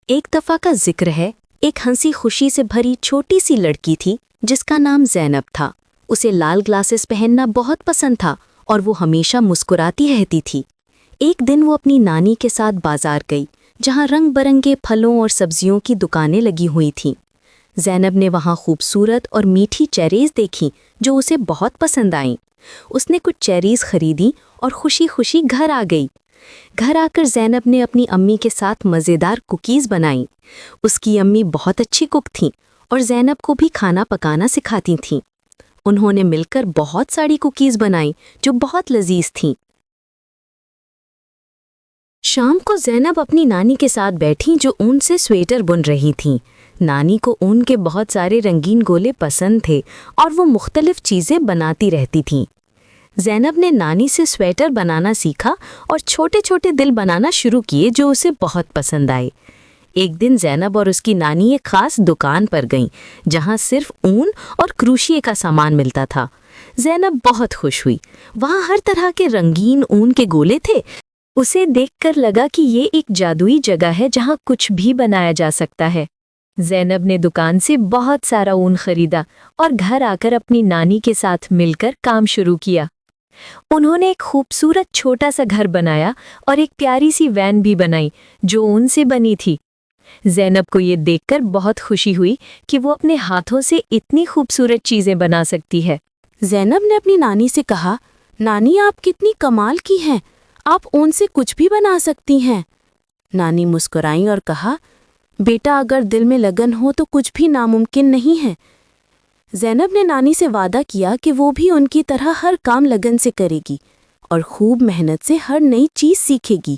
एक दफ़ा का जिक्र है, एक हंसी खुशी से भरी छोटी सी लड़की थी जिसका नाम ज़ैनब था। उसे लाल ग्लासेस पहनना बहुत पसंद था और वो हमेशा मुस्कुराती रहती थी। एक दिन वो अपनी नानी के साथ बाजार गई, जहाँ रंग बरंगे फलों और सब्जियों की दुकानें लगी हुई थीं। ज़ैनब ने वहाँ खूबसूरत और मीठी चेरीज़ देखी जो उसे बहुत पसंद आईं। उसने कुछ चेरीज़ खरीदी और खुशी खुशी घर आ गई। घर आकर ज़ैनब ने अपनी अम्मी के साथ मज़ेदार कुकीज़ बनाईं। उसकी अम्मी बहुत अच्छी कुक थीं और ज़ैनब को भी खाना पकाना सिखाती थीं। उन्होंने मिलकर बहुत सारी कुकीज़ बनाईं जो बहुत लजीज थीं। शाम को ज़ैनब अपनी नानी के साथ बैठी जो ऊन से स्वेटर बुन रही थीं। नानी को ऊन के बहुत सारे रंगीन गोले पसंद थे और वो मुख्तलिफ चीज़ें बनाती रहती थीं। ज़ैनब ने नानी से स्वेटर बनाना सीखा और छोटे छोटे दिल बनाना शुरू किए जो उसे बहुत पसंद आए। एक दिन ज़ैनब और उसकी नानी एक ख़ास दुकान पर गईं जहां सिर्फ ऊन और क्रोशिये का सामान मिलता था। ज़ैनब बहुत खुश हुई। वहां हर तरह के रंगीन ऊन के गोले थे। उसे देखकर लगा कि ये एक जादुई जगह है जहां कुछ भी बनाया जा सकता है। ज़ैनब ने दुकान से बहुत सारा ऊन खरीदा और घर आकर अपनी नानी के साथ मिलकर काम शुरू किया। उन्होंने एक खूबसूरत छोटा सा घर बनाया और एक प्यारी सी वैन भी बनाई जो ऊन से बनी थी। ज़ैनब को ये देखकर बहुत खुशी हुई कि वो अपने हाथों से इतनी खूबसूरत चीज़ें बना सकती है। ज़ैनब ने अपनी नानी से कहा, नानी आप कितनी कमाल की हैं, आप ऊन से कुछ भी बना सकती हैं। नानी मुस्कुराई और कहा, बेटा अगर दिल में लगन हो तो कुछ भी नामुमकिन नहीं है। ज़ैनब ने नानी से वादा किया कि वो भी उनकी तरह हर काम लगन से करेगी और खूब मेहनत से हर नई चीज़ सीखेगी।